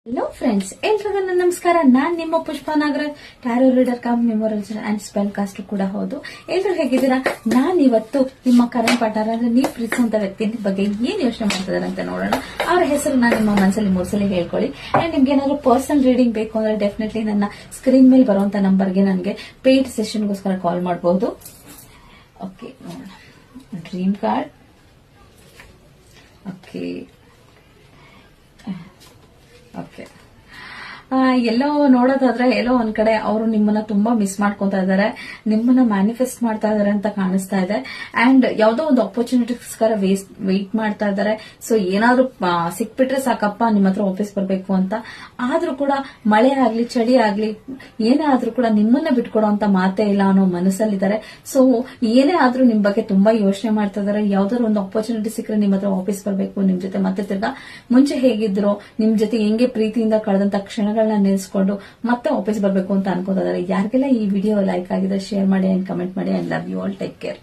Hello friends, ಎಲ್ರಿಗೂ ನನ್ನ ನಮಸ್ಕಾರ. ನಾನ್ ನಿಮ್ಮ Pushpa Nagaraj, tarot reader cum memorizer and spell cast ಕೂಡ ಹೌದು. ಎಲ್ರು ಹೇಗಿದ್ದೀರಾ? ನಾನ್ ಇವತ್ತು ನಿಮ್ಮ ಕರಣ್ ಪಾಠಾರ ಅಂದ್ರೆ ನೀವು ಪ್ರೀತಿಸುವಂತ ವ್ಯಕ್ತಿ ಬಗ್ಗೆ ಏನ್ ಯೋಚನೆ ಮಾಡ್ತಿದ್ದಾರೆ ಅಂತ ನೋಡೋಣ. ಅವ್ರ ಹೆಸರು ನಾನು ನಿಮ್ಮ ಮನಸ್ಸಲ್ಲಿ ಮೂರ್ಸಲಿ ಹೇಳ್ಕೊಳ್ಳಿ. ಅಂಡ್ ನಿಮ್ಗೆ ಏನಾದ್ರು ಪರ್ಸನಲ್ ರೀಡಿಂಗ್ ಬೇಕು ಅಂದ್ರೆ ಡೆಫಿನೆಟ್ಲಿ ನನ್ನ ಸ್ಕ್ರೀನ್ ಮೇಲೆ ಬರುವಂತ ನಂಬರ್ಗೆ ನನಗೆ ಪೇಯ್ಡ್ ಸೆಷನ್ಗೋಸ್ಕರ ಕಾಲ್ ಮಾಡಬಹುದು. ಓಕೆ, ನೋಡೋಣ. Dream card. ಓಕೆ ಓಕೆ ಎಲ್ಲೋ ನೋಡೋದಾದ್ರೆ ಎಲ್ಲೋ ಒಂದ್ ಕಡೆ ಅವರು ನಿಮ್ಮನ್ನ ತುಂಬಾ ಮಿಸ್ ಮಾಡ್ಕೊಂತಾ ಇದಾರೆ, ನಿಮ್ಮನ್ನ ಮ್ಯಾನಿಫೆಸ್ಟ್ ಮಾಡ್ತಾ ಇದಾರೆ ಅಂತ ಕಾಣಿಸ್ತಾ ಇದೆ. ಅಂಡ್ ಯಾವ್ದೋ ಒಂದು ಆಪರ್ಚುನಿಟಿಗೋಸ್ಕರ ವೇಟ್ ಮಾಡ್ತಾ ಇದಾರೆ. ಸೊ ಏನಾದ್ರೂ ಸಿಕ್ಬಿಟ್ರೆ ಸಾಕಪ್ಪ ನಿಮ್ಮ ಹತ್ರ ವಾಪಸ್ ಬರ್ಬೇಕು ಅಂತ. ಆದ್ರೂ ಕೂಡ ಮಳೆ ಆಗ್ಲಿ ಚಳಿ ಆಗ್ಲಿ ಏನೇ ಆದ್ರೂ ಕೂಡ ನಿಮ್ಮನ್ನ ಬಿಟ್ಕೊಡೋಂತ ಮಾತೇ ಇಲ್ಲ ಅನ್ನೋ ಮನಸ್ಸಲ್ಲಿದ್ದಾರೆ. ಸೊ ಏನೇ ಆದ್ರೂ ನಿಮ್ ಬಗ್ಗೆ ತುಂಬಾ ಯೋಚನೆ ಮಾಡ್ತಾ ಇದಾರೆ. ಯಾವ್ದಾದ್ರು ಒಂದು ಆಪರ್ಚುನಿಟಿ ಸಿಕ್ಕರೆ ನಿಮ್ ಹತ್ರ ವಾಪಸ್ ಬರ್ಬೇಕು, ನಿಮ್ ಜೊತೆ ಮತ್ತೆ ತಿರ್ಗಾ ಮುಂಚೆ ಹೇಗಿದ್ರು ನಿಮ್ ಜೊತೆ ಹೆಂಗೆ ಪ್ರೀತಿಯಿಂದ ಕಳೆದಂತ ಕ್ಷಣಗಳನ್ನ ನೆನೆಸ್ಕೊಂಡು ಮತ್ತೆ ವಾಪಸ್ ಬರ್ಬೇಕು ಅಂತ ಅನ್ಕೋತಾ ಇದಾರೆ. ಯಾರಿಗೆಲ್ಲ ಈ ವಿಡಿಯೋ ಲೈಕ್ ಆಗಿದೆ ಶೇರ್ ಮಾಡಿ ಅಂಡ್ ಕಮೆಂಟ್ ಮಾಡಿ. I love you all. Take care.